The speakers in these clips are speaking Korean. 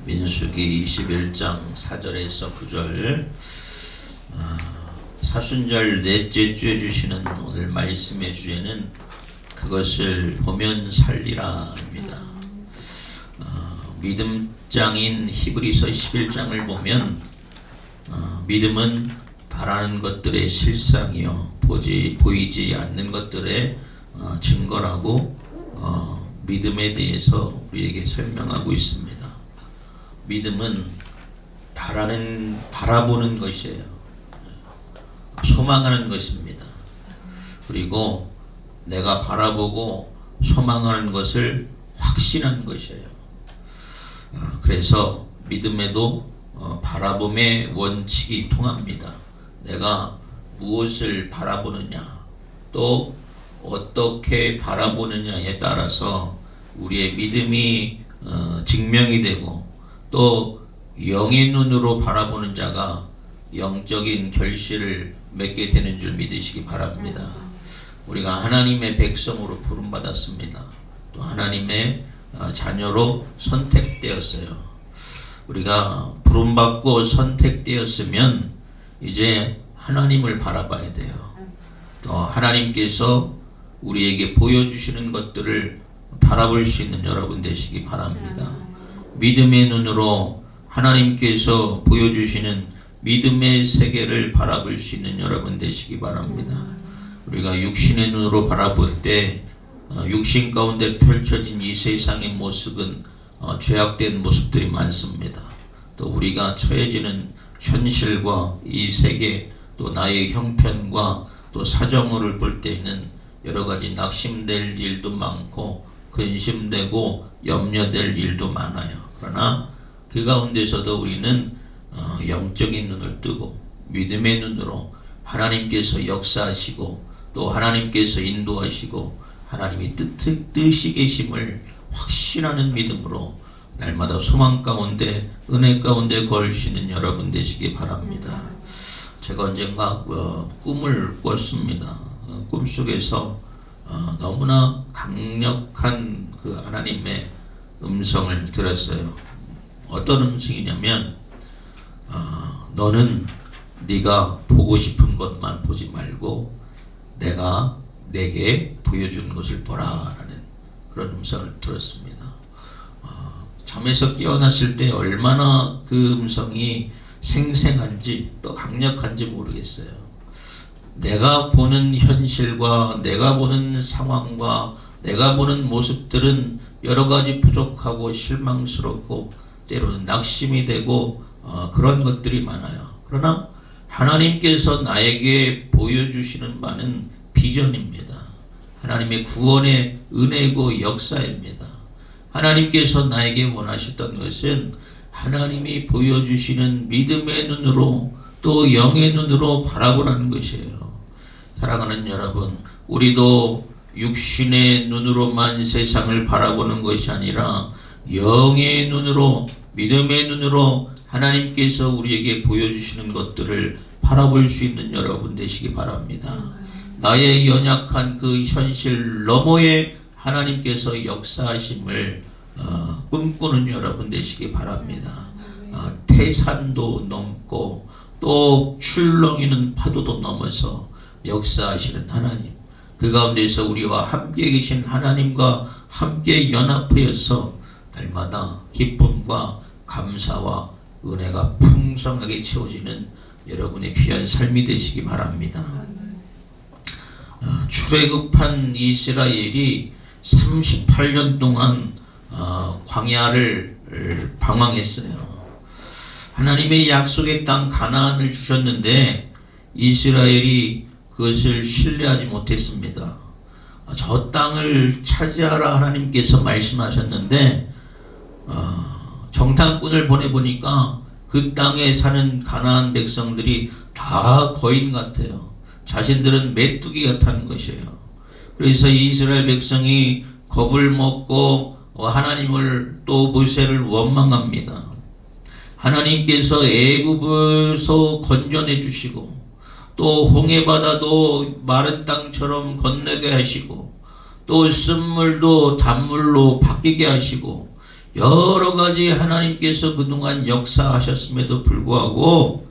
민수기 21장 4절에서 9절 사순절 넷째 주에 주시는 오늘 말씀의 주제는 그것을 보면 살리라입니다. 믿음장인 히브리서 11장을 보면 믿음은 바라는 것들의 실상이요 보이지 않는 것들의 증거라고 믿음에 대해서 우리에게 설명하고 있습니다. 믿음은 바라보는 것이에요. 소망하는 것입니다. 그리고 내가 바라보고 소망하는 것을 확신한 것이에요. 그래서 믿음에도 바라봄의 원칙이 통합니다. 내가 무엇을 바라보느냐, 또 어떻게 바라보느냐에 따라서 우리의 믿음이 증명이 되고, 또 영의 눈으로 바라보는 자가 영적인 결실을 맺게 되는 줄 믿으시기 바랍니다. 우리가 하나님의 백성으로 부름받았습니다. 또 하나님의 자녀로 선택되었어요. 우리가 부름받고 선택되었으면 이제 하나님을 바라봐야 돼요. 또 하나님께서 우리에게 보여주시는 것들을 바라볼 수 있는 여러분 되시기 바랍니다. 믿음의 눈으로 하나님께서 보여주시는 믿음의 세계를 바라볼 수 있는 여러분 되시기 바랍니다. 우리가 육신의 눈으로 바라볼 때 육신 가운데 펼쳐진 이 세상의 모습은 죄악된 모습들이 많습니다. 또 우리가 처해지는 현실과 이 세계, 또 나의 형편과 또 사정을 볼 때에는 여러 가지 낙심될 일도 많고 근심되고 염려될 일도 많아요. 그러나 그 가운데서도 우리는 영적인 눈을 뜨고 믿음의 눈으로 하나님께서 역사하시고 또 하나님께서 인도하시고 하나님이 뜻이 계심을 확신하는 믿음으로 날마다 소망 가운데 은혜 가운데 거할 수 있는 여러분 되시기 바랍니다. 제가 언젠가 꿈을 꿨습니다. 꿈속에서 너무나 강력한 그 하나님의 음성을 들었어요. 어떤 음성이냐면 너는 네가 보고 싶은 것만 보지 말고 내가 내게 보여주는 것을 보라 라는 그런 음성을 들었습니다. 잠에서 깨어났을 때 얼마나 그 음성이 생생한지 또 강력한지 모르겠어요. 내가 보는 현실과 내가 보는 상황과 내가 보는 모습들은 여러 가지 부족하고 실망스럽고 때로는 낙심이 되고 그런 것들이 많아요. 그러나 하나님께서 나에게 보여주시는 바는 비전입니다. 하나님의 구원의 은혜고 역사입니다. 하나님께서 나에게 원하셨던 것은 하나님이 보여주시는 믿음의 눈으로 또 영의 눈으로 바라보라는 것이에요. 사랑하는 여러분, 우리도 육신의 눈으로만 세상을 바라보는 것이 아니라 영의 눈으로, 믿음의 눈으로 하나님께서 우리에게 보여주시는 것들을 바라볼 수 있는 여러분 되시기 바랍니다. 나의 연약한 그 현실 너머에 하나님께서 역사하심을 꿈꾸는 여러분 되시기 바랍니다. 태산도 넘고 또 출렁이는 파도도 넘어서 역사하시는 하나님, 그 가운데서 우리와 함께 계신 하나님과 함께 연합하여서 날마다 기쁨과 감사와 은혜가 풍성하게 채워지는 여러분의 귀한 삶이 되시기 바랍니다. 출애굽한 이스라엘이 38년 동안 광야를 방황했어요. 하나님의 약속의 땅 가나안을 주셨는데 이스라엘이 그것을 신뢰하지 못했습니다. 저 땅을 차지하라 하나님께서 말씀하셨는데 정탐꾼을 보내보니까 그 땅에 사는 가나안 백성들이 다 거인 같아요. 자신들은 메뚜기 같다는 것이에요. 그래서 이스라엘 백성이 겁을 먹고 하나님을 또 모세를 원망합니다. 하나님께서 애굽에서 건져내 주시고 또 홍해바다도 마른 땅처럼 건너게 하시고 또 쓴물도 단물로 바뀌게 하시고 여러 가지 하나님께서 그동안 역사하셨음에도 불구하고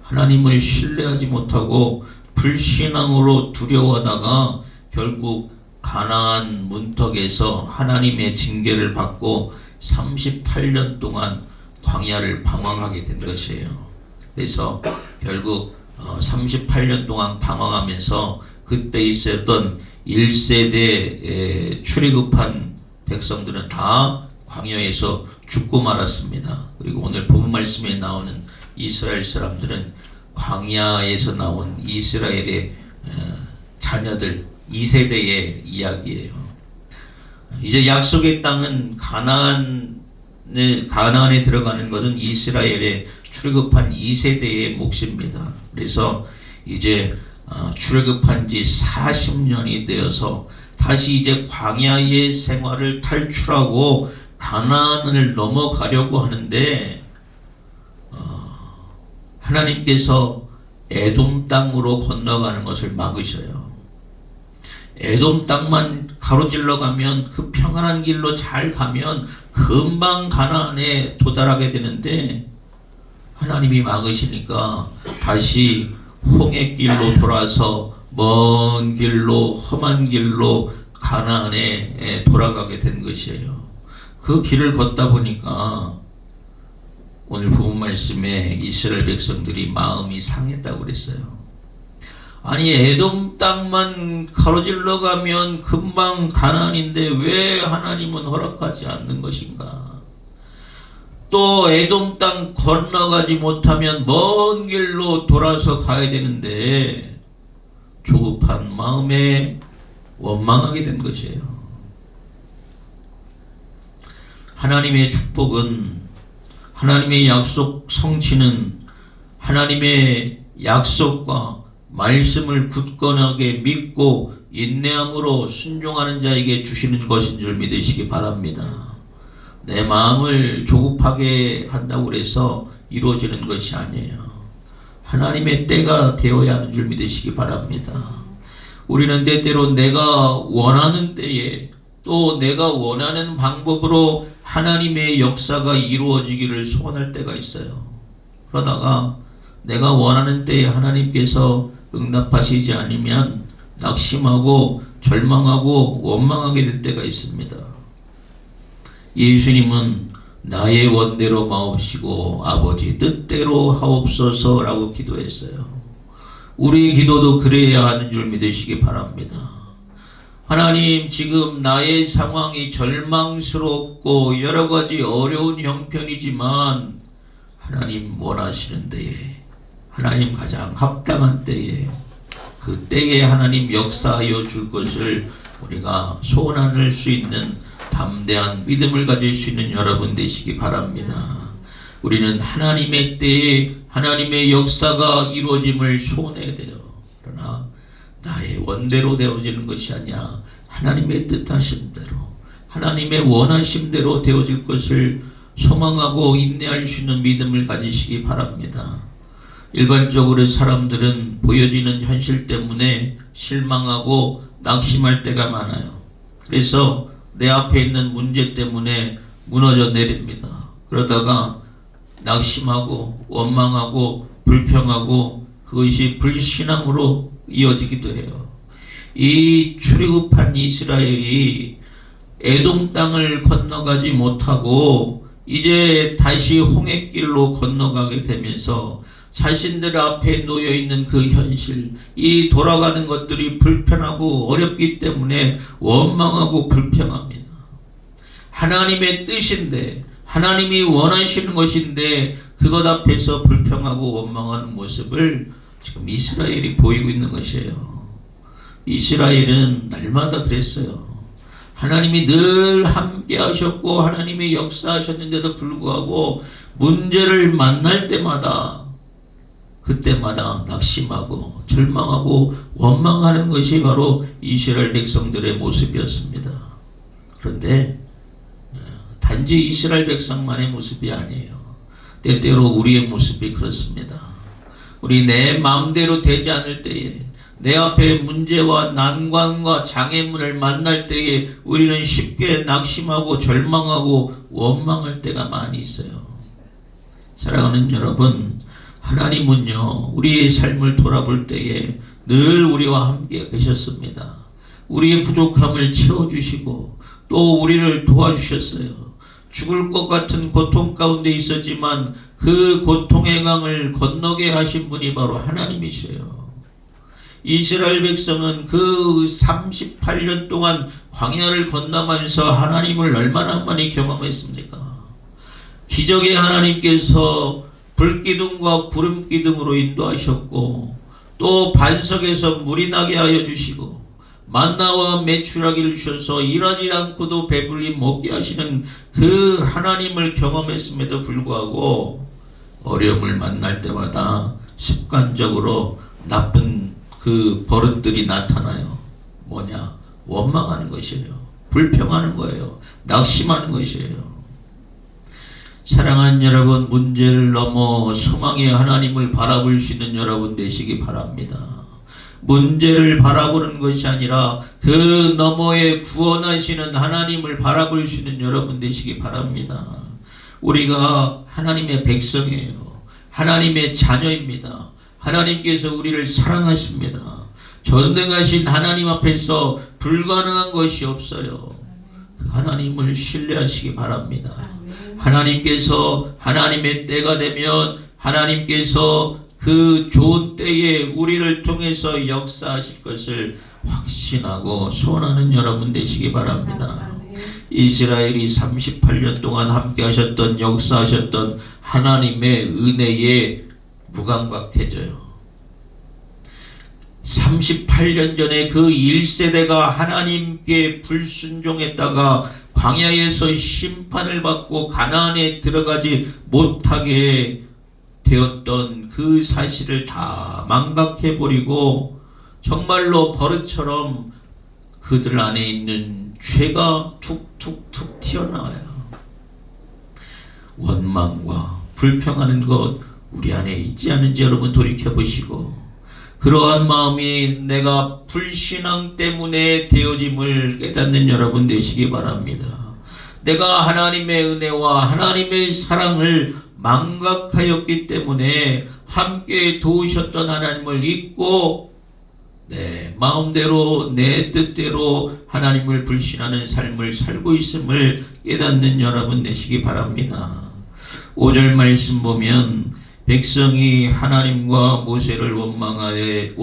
하나님을 신뢰하지 못하고 불신앙으로 두려워하다가 결국 가나안 문턱에서 하나님의 징계를 받고 38년 동안 광야를 방황하게 된 것이에요. 그래서 결국 38년 동안 방황하면서 그때 있었던 1세대 출애굽한 백성들은 다 광야에서 죽고 말았습니다. 그리고 오늘 본문 말씀에 나오는 이스라엘 사람들은 광야에서 나온 이스라엘의 자녀들 2세대의 이야기예요. 이제 약속의 땅은 가나안에 들어가는 것은 이스라엘의 출애굽한 2세대의 몫입니다. 그래서 이제 출애굽한 지 40년이 되어서 다시 이제 광야의 생활을 탈출하고 가나안을 넘어가려고 하는데 하나님께서 에돔 땅으로 건너가는 것을 막으셔요. 에돔 땅만 가로질러 가면 그 평안한 길로 잘 가면 금방 가나안에 도달하게 되는데 하나님이 막으시니까 다시 홍해길로 돌아서 먼 길로 험한 길로 가나안에 돌아가게 된 것이에요. 그 길을 걷다 보니까 오늘 본문 말씀에 이스라엘 백성들이 마음이 상했다고 그랬어요. 아니 에돔 땅만 가로질러 가면 금방 가나안인데 왜 하나님은 허락하지 않는 것인가? 또 에돔 땅 건너가지 못하면 먼 길로 돌아서 가야 되는데 조급한 마음에 원망하게 된 것이에요. 하나님의 축복은 하나님의 약속 성취는 하나님의 약속과 말씀을 굳건하게 믿고 인내함으로 순종하는 자에게 주시는 것인 줄 믿으시기 바랍니다. 내 마음을 조급하게 한다고 해서 이루어지는 것이 아니에요. 하나님의 때가 되어야 하는 줄 믿으시기 바랍니다. 우리는 때때로 내가 원하는 때에 또 내가 원하는 방법으로 하나님의 역사가 이루어지기를 소원할 때가 있어요. 그러다가 내가 원하는 때에 하나님께서 응답하시지 않으면 낙심하고 절망하고 원망하게 될 때가 있습니다. 예수님은 나의 원대로 마옵시고 아버지 뜻대로 하옵소서라고 기도했어요. 우리 기도도 그래야 하는 줄 믿으시기 바랍니다. 하나님, 지금 나의 상황이 절망스럽고 여러 가지 어려운 형편이지만 하나님 원하시는 때에, 하나님 가장 합당한 때에, 그 때에 하나님 역사하여 줄 것을 우리가 소원할 수 있는 담대한 믿음을 가질 수 있는 여러분 되시기 바랍니다. 우리는 하나님의 때에 하나님의 역사가 이루어짐을 소원해야 돼요. 그러나 나의 원대로 되어지는 것이 아니라 하나님의 뜻하신 대로, 하나님의 원하심대로 되어질 것을 소망하고 인내할 수 있는 믿음을 가지시기 바랍니다. 일반적으로 사람들은 보여지는 현실 때문에 실망하고 낙심할 때가 많아요. 그래서 내 앞에 있는 문제 때문에 무너져 내립니다. 그러다가 낙심하고 원망하고 불평하고 그것이 불신앙으로 이어지기도 해요. 이 출애굽한 이스라엘이 에돔 땅을 건너가지 못하고 이제 다시 홍해길로 건너가게 되면서 자신들 앞에 놓여있는 그 현실, 이 돌아가는 것들이 불편하고 어렵기 때문에 원망하고 불평합니다. 하나님의 뜻인데, 하나님이 원하시는 것인데 그것 앞에서 불평하고 원망하는 모습을 지금 이스라엘이 보이고 있는 것이에요. 이스라엘은 날마다 그랬어요. 하나님이 늘 함께 하셨고 하나님이 역사하셨는데도 불구하고 문제를 만날 때마다 그때마다 낙심하고 절망하고 원망하는 것이 바로 이스라엘 백성들의 모습이었습니다. 그런데 단지 이스라엘 백성만의 모습이 아니에요. 때때로 우리의 모습이 그렇습니다. 우리 내 마음대로 되지 않을 때에, 내 앞에 문제와 난관과 장애물을 만날 때에 우리는 쉽게 낙심하고 절망하고 원망할 때가 많이 있어요. 사랑하는 여러분, 하나님은요, 우리의 삶을 돌아볼 때에 늘 우리와 함께 계셨습니다. 우리의 부족함을 채워주시고 또 우리를 도와주셨어요. 죽을 것 같은 고통 가운데 있었지만 그 고통의 강을 건너게 하신 분이 바로 하나님이셔요. 이스라엘 백성은 그 38년 동안 광야를 건너면서 하나님을 얼마나 많이 경험했습니까? 기적의 하나님께서 불기둥과 구름기둥으로 인도하셨고 또 반석에서 물이 나게 하여 주시고 만나와 메추라기를 주셔서 일하지 않고도 배불리 먹게 하시는 그 하나님을 경험했음에도 불구하고 어려움을 만날 때마다 습관적으로 나쁜 그 버릇들이 나타나요. 뭐냐? 원망하는 것이에요. 불평하는 거예요. 낙심하는 것이에요. 사랑하는 여러분, 문제를 넘어 소망의 하나님을 바라볼 수 있는 여러분 되시기 바랍니다. 문제를 바라보는 것이 아니라 그 너머에 구원하시는 하나님을 바라볼 수 있는 여러분 되시기 바랍니다. 우리가 하나님의 백성이에요. 하나님의 자녀입니다. 하나님께서 우리를 사랑하십니다. 전능하신 하나님 앞에서 불가능한 것이 없어요. 그 하나님을 신뢰하시기 바랍니다. 하나님께서 하나님의 때가 되면 하나님께서 그 좋은 때에 우리를 통해서 역사하실 것을 확신하고 소원하는 여러분 되시기 바랍니다. 이스라엘이 38년 동안 함께 하셨던 역사하셨던 하나님의 은혜에 무감각해져요. 38년 전에 그 1세대가 하나님께 불순종했다가 광야에서 심판을 받고 가나안에 들어가지 못하게 되었던 그 사실을 다 망각해버리고 정말로 버릇처럼 그들 안에 있는 죄가 툭툭툭 튀어나와요. 원망과 불평하는 것 우리 안에 있지 않은지 여러분 돌이켜보시고 그러한 마음이 내가 불신앙 때문에 되어짐을 깨닫는 여러분 되시기 바랍니다. 내가 하나님의 은혜와 하나님의 사랑을 망각하였기 때문에 함께 도우셨던 하나님을 잊고 내 마음대로 내 뜻대로 하나님을 불신하는 삶을 살고 있음을 깨닫는 여러분 되시기 바랍니다. 5절 말씀 보면 백성이 하나님과 모세를 원망하되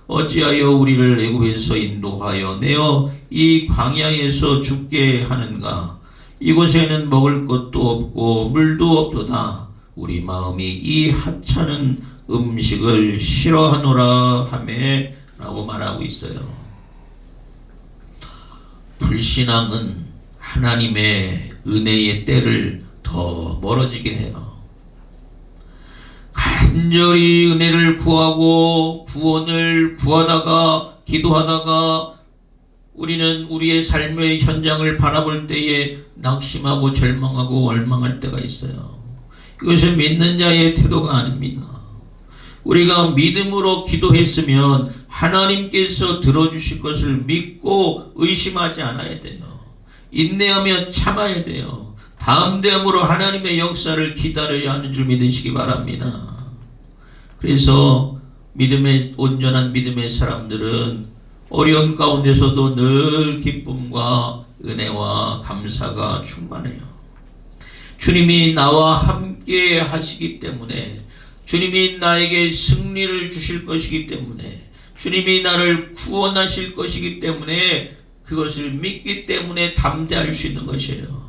어찌하여 우리를 애굽에서 인도하여 내어 이 광야에서 죽게 하는가? 이곳에는 먹을 것도 없고 물도 없도다. 우리 마음이 이 하찮은 음식을 싫어하노라 하매 라고 말하고 있어요. 불신앙은 하나님의 은혜의 때를 더 멀어지게 해요. 간절히 은혜를 구하고 구원을 구하다가 기도하다가 우리는 우리의 삶의 현장을 바라볼 때에 낙심하고 절망하고 원망할 때가 있어요. 이것은 믿는 자의 태도가 아닙니다. 우리가 믿음으로 기도했으면 하나님께서 들어주실 것을 믿고 의심하지 않아야 돼요. 인내하며 참아야 돼요. 다음 대음으로 하나님의 역사를 기다려야 하는 줄 믿으시기 바랍니다. 그래서 온전한 믿음의 사람들은 어려운 가운데서도 늘 기쁨과 은혜와 감사가 충만해요. 주님이 나와 함께 하시기 때문에, 주님이 나에게 승리를 주실 것이기 때문에, 주님이 나를 구원하실 것이기 때문에 그것을 믿기 때문에 담대할 수 있는 것이에요.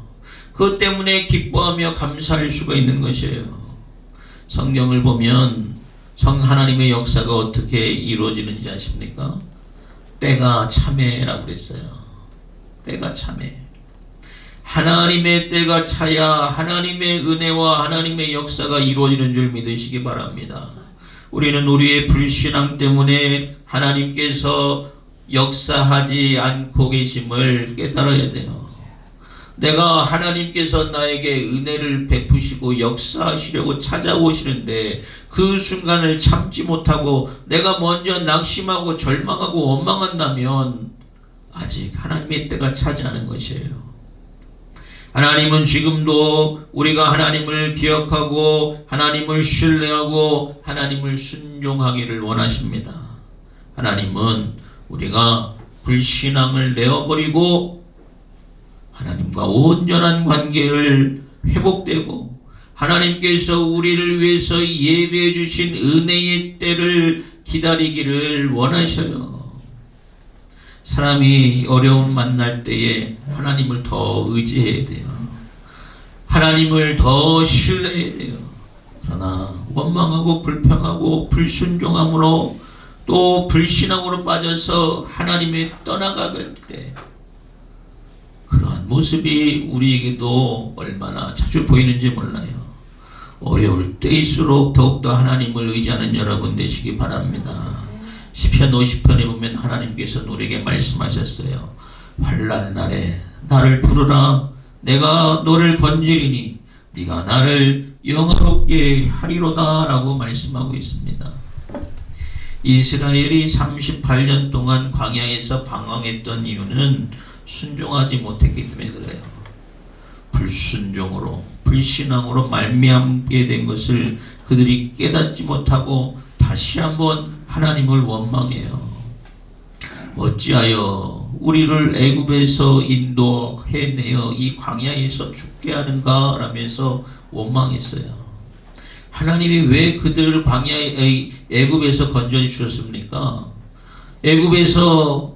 그것 때문에 기뻐하며 감사할 수가 있는 것이에요. 성경을 보면 하나님의 역사가 어떻게 이루어지는지 아십니까? 때가 참해라고 그랬어요. 때가 참해. 하나님의 때가 차야 하나님의 은혜와 하나님의 역사가 이루어지는 줄 믿으시기 바랍니다. 우리는 우리의 불신앙 때문에 하나님께서 역사하지 않고 계심을 깨달아야 돼요. 내가 하나님께서 나에게 은혜를 베푸시고 역사하시려고 찾아오시는데 그 순간을 참지 못하고 내가 먼저 낙심하고 절망하고 원망한다면 아직 하나님의 때가 차지 않은 것이에요. 하나님은 지금도 우리가 하나님을 기억하고 하나님을 신뢰하고 하나님을 순종하기를 원하십니다. 하나님은 우리가 불신앙을 내어버리고 하나님과 온전한 관계를 회복되고 하나님께서 우리를 위해서 예배해 주신 은혜의 때를 기다리기를 원하셔요. 사람이 어려움 만날 때에 하나님을 더 의지해야 돼요. 하나님을 더 신뢰해야 돼요. 그러나 원망하고 불평하고 불순종함으로 또 불신앙으로 빠져서 하나님의 떠나갈 때 그러한 모습이 우리에게도 얼마나 자주 보이는지 몰라요. 어려울 때일수록 더욱더 하나님을 의지하는 여러분 되시기 바랍니다. 시편 50편에 보면 하나님께서 우리에게 말씀하셨어요. 환난 날에 나를 부르라. 내가 너를 건지리니 네가 나를 영화롭게 하리로다 라고 말씀하고 있습니다. 이스라엘이 38년 동안 광야에서 방황했던 이유는 순종하지 못했기 때문에 그래요. 불순종으로 불신앙으로 말미암게 된 것을 그들이 깨닫지 못하고 다시 한번 하나님을 원망해요. 어찌하여 우리를 애굽에서 인도해내어 이 광야에서 죽게 하는가 라면서 원망했어요. 하나님이 왜 그들을 광야에 애굽에서 건져내 주셨습니까? 애굽에서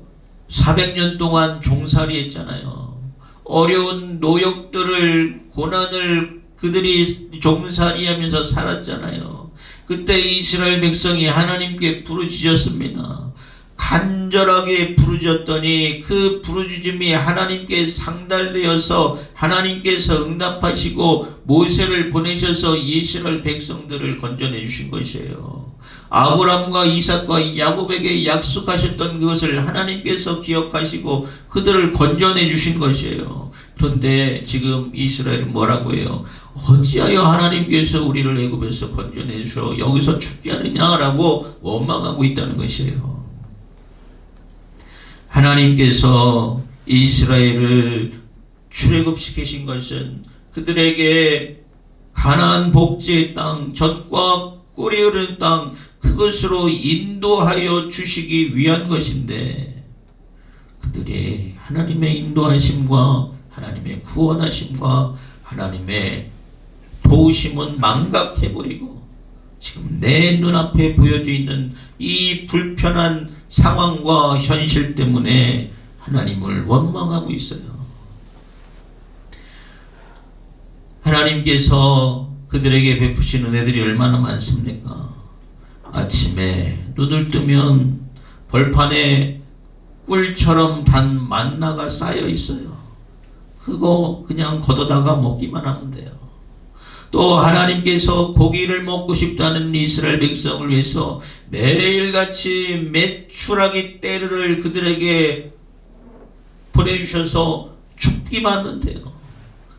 400년 동안 종살이 했잖아요. 어려운 노역들을 고난을 그들이 종살이하면서 살았잖아요. 그때 이스라엘 백성이 하나님께 부르짖었습니다. 간절하게 부르짖었더니 그 부르짖음이 하나님께 상달되어서 하나님께서 응답하시고 모세를 보내셔서 이스라엘 백성들을 건져내 주신 것이에요. 아브라함과 이삭과 야곱에게 약속하셨던 그것을 하나님께서 기억하시고 그들을 건져내 주신 것이에요. 그런데 지금 이스라엘은 뭐라고 해요? 어찌하여 하나님께서 우리를 애굽에서 건져내 주셔 여기서 죽게 하느냐라고 원망하고 있다는 것이에요. 하나님께서 이스라엘을 출애굽시키신 것은 그들에게 가나안 복지의 땅, 젖과 꿀이 흐르는 땅, 그것으로 인도하여 주시기 위한 것인데 그들이 하나님의 인도하심과 하나님의 구원하심과 하나님의 도우심은 망각해버리고 지금 내 눈앞에 보여져 있는 이 불편한 상황과 현실 때문에 하나님을 원망하고 있어요. 하나님께서 그들에게 베푸신 은혜들이 얼마나 많습니까? 아침에 눈을 뜨면 벌판에 꿀처럼 단 만나가 쌓여 있어요. 그거 그냥 걷어다가 먹기만 하면 돼요. 또 하나님께서 고기를 먹고 싶다는 이스라엘 백성을 위해서 매일같이 메추라기 떼를 그들에게 보내주셔서 죽기만 하면 돼요.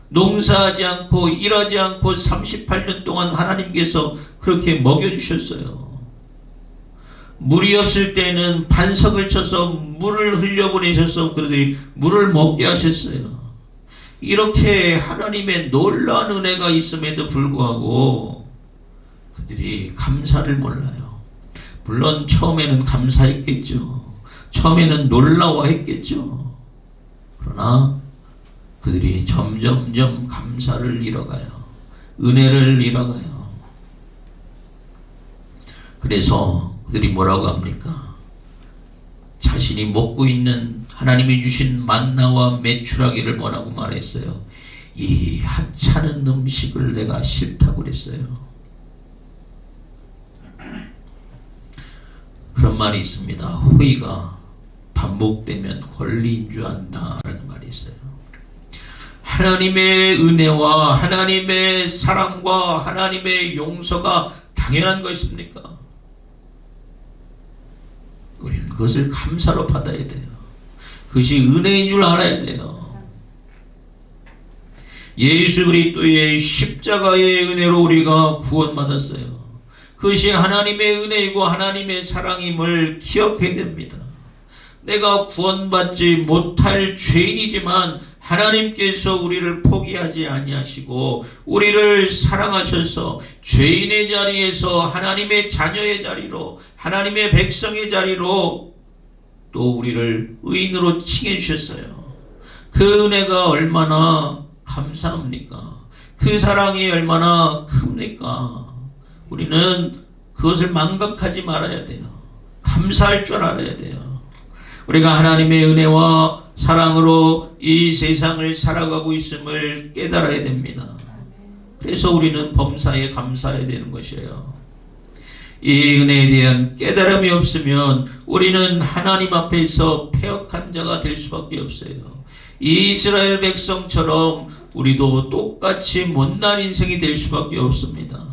농사하지 않고 일하지 않고 38년 동안 하나님께서 그렇게 먹여주셨어요. 물이 없을 때는 반석을 쳐서 물을 흘려보내셔서 그들이 물을 먹게 하셨어요. 이렇게 하나님의 놀라운 은혜가 있음에도 불구하고 그들이 감사를 몰라요. 물론 처음에는 감사했겠죠. 처음에는 놀라워했겠죠. 그러나 그들이 점점점 감사를 잃어가요. 은혜를 잃어가요. 그래서 그들이 뭐라고 합니까? 자신이 먹고 있는 하나님이 주신 만나와 메추라기를 뭐라고 말했어요? 이 하찮은 음식을 내가 싫다고 그랬어요. 그런 말이 있습니다. 호의가 반복되면 권리인 줄 안다라는 말이 있어요. 하나님의 은혜와 하나님의 사랑과 하나님의 용서가 당연한 것입니까? 우리는 그것을 감사로 받아야 돼요. 그것이 은혜인 줄 알아야 돼요. 예수 그리스도의 십자가의 은혜로 우리가 구원받았어요. 그것이 하나님의 은혜이고 하나님의 사랑임을 기억해야 됩니다. 내가 구원받지 못할 죄인이지만 하나님께서 우리를 포기하지 아니하시고 우리를 사랑하셔서 죄인의 자리에서 하나님의 자녀의 자리로, 하나님의 백성의 자리로 또 우리를 의인으로 칭해 주셨어요. 그 은혜가 얼마나 감사합니까? 그 사랑이 얼마나 큽니까? 우리는 그것을 망각하지 말아야 돼요. 감사할 줄 알아야 돼요. 우리가 하나님의 은혜와 사랑으로 이 세상을 살아가고 있음을 깨달아야 됩니다. 그래서 우리는 범사에 감사해야 되는 것이에요. 이 은혜에 대한 깨달음이 없으면 우리는 하나님 앞에서 패역한 자가 될 수밖에 없어요. 이스라엘 백성처럼 우리도 똑같이 못난 인생이 될 수밖에 없습니다.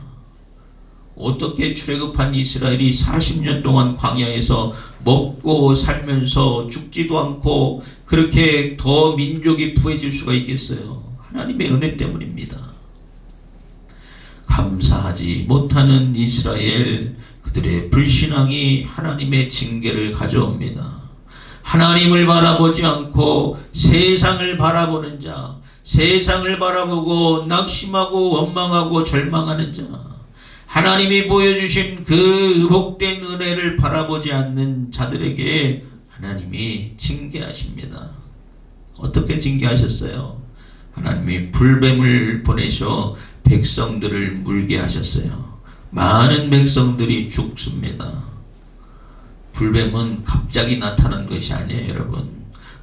어떻게 출애굽한 이스라엘이 40년 동안 광야에서 먹고 살면서 죽지도 않고 그렇게 더 민족이 부해질 수가 있겠어요? 하나님의 은혜 때문입니다. 감사하지 못하는 이스라엘, 그들의 불신앙이 하나님의 징계를 가져옵니다. 하나님을 바라보지 않고 세상을 바라보는 자, 세상을 바라보고 낙심하고 원망하고 절망하는 자, 하나님이 보여주신 그 복된 은혜를 바라보지 않는 자들에게 하나님이 징계하십니다. 어떻게 징계하셨어요? 하나님이 불뱀을 보내셔 백성들을 물게 하셨어요. 많은 백성들이 죽습니다. 불뱀은 갑자기 나타난 것이 아니에요, 여러분.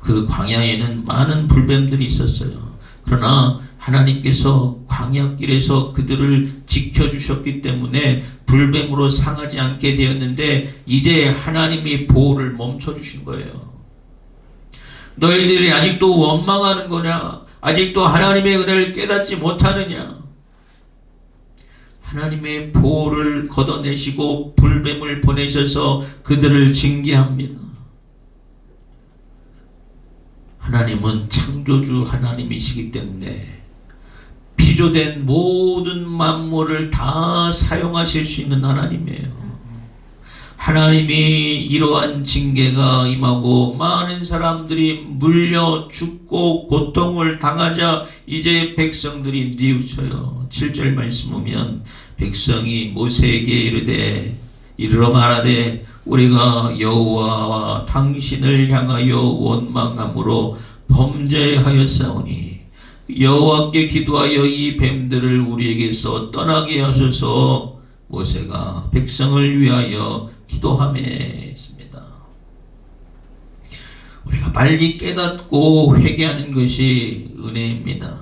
그 광야에는 많은 불뱀들이 있었어요. 그러나 하나님께서 광야길에서 그들을 지켜주셨기 때문에 불뱀으로 상하지 않게 되었는데 이제 하나님이 보호를 멈춰주신 거예요. 너희들이 아직도 원망하는 거냐? 아직도 하나님의 은혜를 깨닫지 못하느냐? 하나님의 보호를 걷어내시고 불뱀을 보내셔서 그들을 징계합니다. 하나님은 창조주 하나님이시기 때문에 피조된 모든 만물을 다 사용하실 수 있는 하나님이에요. 하나님이 이러한 징계가 임하고 많은 사람들이 물려 죽고 고통을 당하자 이제 백성들이 뉘우쳐요. 7절 말씀 보면 백성이 모세에게 이르러 말하되 우리가 여호와와 당신을 향하여 원망함으로 범죄하였사오니 여호와께 기도하여 이 뱀들을 우리에게서 떠나게 하소서. 모세가 백성을 위하여 기도하며 했습니다. 우리가 빨리 깨닫고 회개하는 것이 은혜입니다.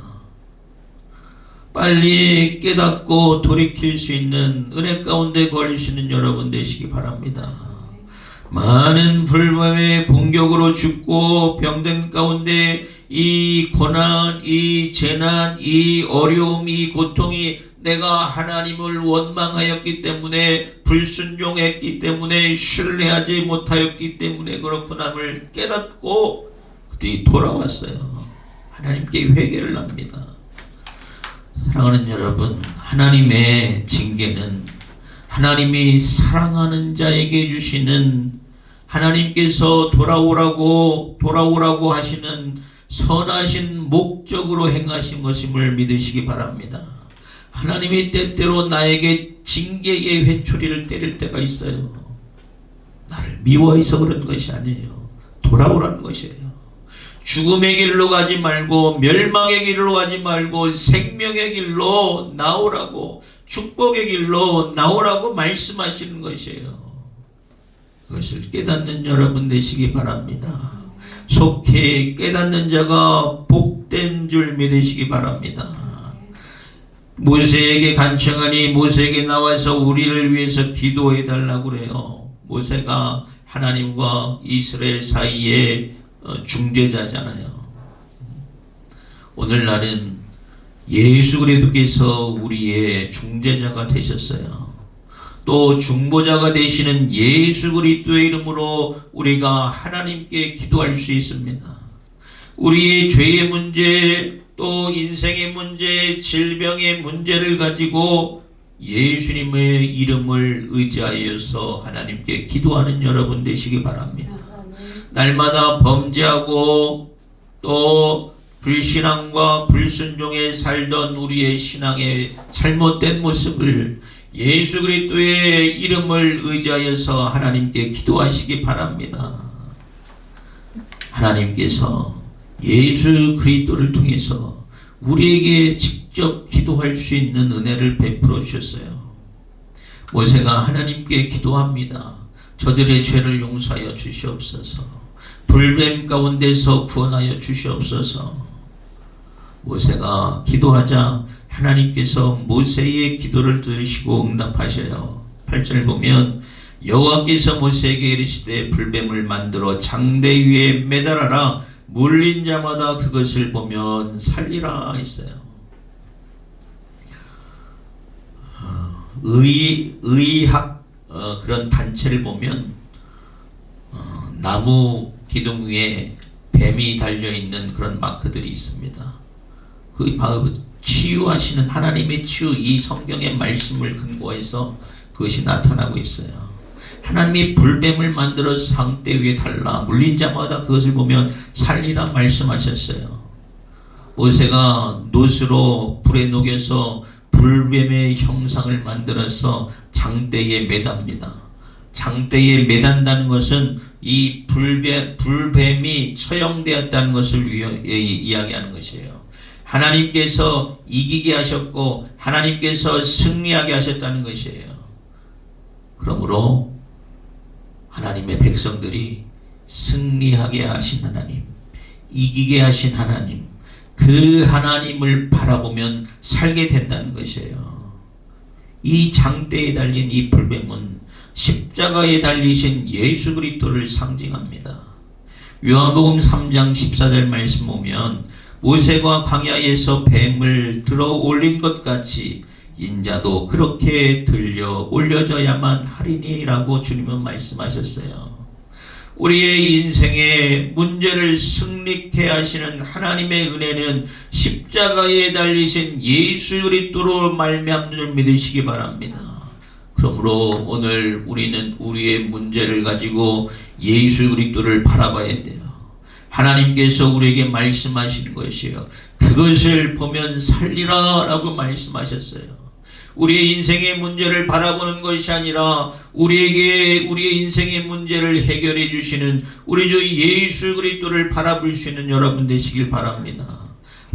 빨리 깨닫고 돌이킬 수 있는 은혜 가운데 걸리시는 여러분 되시기 바랍니다. 많은 불뱀의 공격으로 죽고 병든 가운데 이 고난, 이 재난, 이 어려움, 이 고통이 내가 하나님을 원망하였기 때문에, 불순종했기 때문에, 신뢰하지 못하였기 때문에 그렇구나를 깨닫고 그들이 돌아왔어요. 하나님께 회개를 합니다. 사랑하는 여러분, 하나님의 징계는 하나님이 사랑하는 자에게 주시는, 하나님께서 돌아오라고 하시는 선하신 목적으로 행하신 것임을 믿으시기 바랍니다. 하나님이 때때로 나에게 징계의 회초리를 때릴 때가 있어요. 나를 미워해서 그런 것이 아니에요. 돌아오라는 것이에요. 죽음의 길로 가지 말고 멸망의 길로 가지 말고 생명의 길로 나오라고, 축복의 길로 나오라고 말씀하시는 것이에요. 그것을 깨닫는 여러분 되시기 바랍니다. 속히 깨닫는 자가 복된 줄 믿으시기 바랍니다. 모세에게 간청하니 모세에게 나와서 우리를 위해서 기도해 달라고 그래요. 모세가 하나님과 이스라엘 사이에 중재자잖아요. 오늘날은 예수 그리스도께서 우리의 중재자가 되셨어요. 또 중보자가 되시는 예수 그리스도의 이름으로 우리가 하나님께 기도할 수 있습니다. 우리의 죄의 문제, 또 인생의 문제, 질병의 문제를 가지고 예수님의 이름을 의지하여서 하나님께 기도하는 여러분 되시기 바랍니다. 날마다 범죄하고 또 불신앙과 불순종에 살던 우리의 신앙의 잘못된 모습을 예수 그리스도의 이름을 의지하여서 하나님께 기도하시기 바랍니다. 하나님께서 예수 그리스도를 통해서 우리에게 직접 기도할 수 있는 은혜를 베풀어 주셨어요. 모세가 하나님께 기도합니다. 저들의 죄를 용서하여 주시옵소서. 불뱀 가운데서 구원하여 주시옵소서. 모세가 기도하자 하나님께서 모세의 기도를 들으시고 응답하셔요. 8절 보면 여호와께서 모세에게 이르시되 불뱀을 만들어 장대 위에 매달아라. 물린 자마다 그것을 보면 살리라 했어요. 의학 그런 단체를 보면 나무 기둥 위에 뱀이 달려있는 그런 마크들이 있습니다. 그 바로 치유하시는 하나님의 치유, 이 성경의 말씀을 근거해서 그것이 나타나고 있어요. 하나님이 불뱀을 만들어서 상대 위에 달라 물린 자마다 그것을 보면 살리라 말씀하셨어요. 모세가 놋으로 불에 녹여서 불뱀의 형상을 만들어서 장대에 매답니다. 장대에 매단다는 것은 이 불뱀이 처형되었다는 것을 이야기하는 것이에요. 하나님께서 이기게 하셨고 하나님께서 승리하게 하셨다는 것이에요. 그러므로 하나님의 백성들이 승리하게 하신 하나님, 이기게 하신 하나님, 그 하나님을 바라보면 살게 된다는 것이에요. 이 장대에 달린 이 불뱀은 십자가에 달리신 예수 그리스도를 상징합니다. 요한복음 3장 14절 말씀 보면 모세가 광야에서 뱀을 들어 올린 것 같이 인자도 그렇게 들려 올려져야만 하리니라고 주님은 말씀하셨어요. 우리의 인생의 문제를 승리케 하시는 하나님의 은혜는 십자가에 달리신 예수 그리스도로 말미암는 줄 믿으시기 바랍니다. 그러므로 오늘 우리는 우리의 문제를 가지고 예수 그리스도를 바라봐야 돼요. 하나님께서 우리에게 말씀하시는 것이에요. 그것을 보면 살리라 라고 말씀하셨어요. 우리의 인생의 문제를 바라보는 것이 아니라 우리에게 우리의 인생의 문제를 해결해 주시는 우리 주 예수 그리스도를 바라볼 수 있는 여러분 되시길 바랍니다.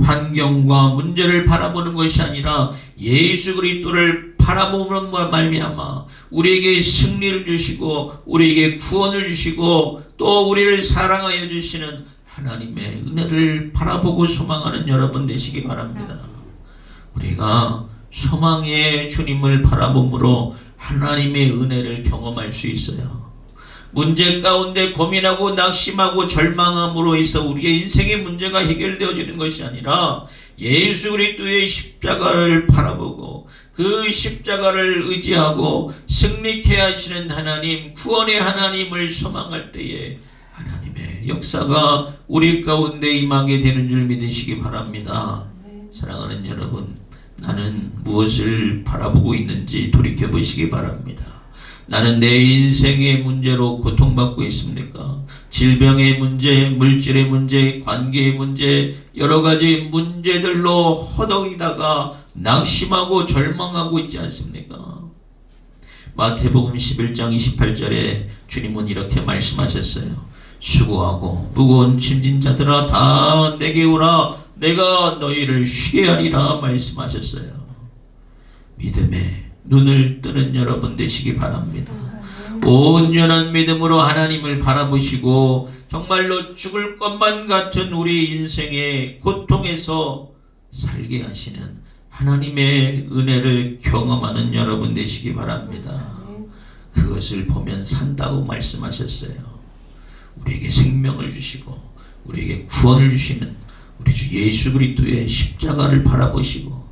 환경과 문제를 바라보는 것이 아니라 예수 그리스도를 바라보는 것과 말미암아 우리에게 승리를 주시고 우리에게 구원을 주시고 또 우리를 사랑하여 주시는 하나님의 은혜를 바라보고 소망하는 여러분 되시기 바랍니다. 우리가 소망의 주님을 바라봄으로 하나님의 은혜를 경험할 수 있어요. 문제 가운데 고민하고 낙심하고 절망함으로 해서 우리의 인생의 문제가 해결되어지는 것이 아니라 예수 그리스도의 십자가를 바라보고 그 십자가를 의지하고 승리케 하시는 하나님, 구원의 하나님을 소망할 때에 하나님의 역사가 우리 가운데 임하게 되는 줄 믿으시기 바랍니다. 사랑하는 여러분, 나는 무엇을 바라보고 있는지 돌이켜보시기 바랍니다. 나는 내 인생의 문제로 고통받고 있습니까? 질병의 문제, 물질의 문제, 관계의 문제, 여러 가지 문제들로 허덕이다가 낙심하고 절망하고 있지 않습니까? 마태복음 11장 28절에 주님은 이렇게 말씀하셨어요. 수고하고 무거운 짐진 자들아 다 내게 오라. 내가 너희를 쉬게 하리라 말씀하셨어요. 믿음에 눈을 뜨는 여러분 되시기 바랍니다. 온전한 믿음으로 하나님을 바라보시고 정말로 죽을 것만 같은 우리 인생의 고통에서 살게 하시는 하나님의 은혜를 경험하는 여러분 되시기 바랍니다. 그것을 보면 산다고 말씀하셨어요. 우리에게 생명을 주시고 우리에게 구원을 주시는 우리 주 예수 그리스도의 십자가를 바라보시고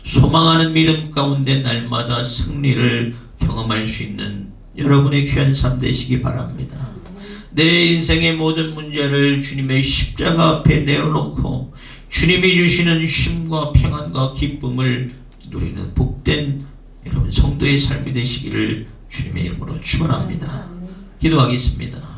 소망하는 믿음 가운데 날마다 승리를 경험할 수 있는 여러분의 귀한 삶 되시기 바랍니다. 내 인생의 모든 문제를 주님의 십자가 앞에 내어놓고 주님이 주시는 쉼과 평안과 기쁨을 누리는 복된 여러분 성도의 삶이 되시기를 주님의 이름으로 축원합니다. 기도하겠습니다.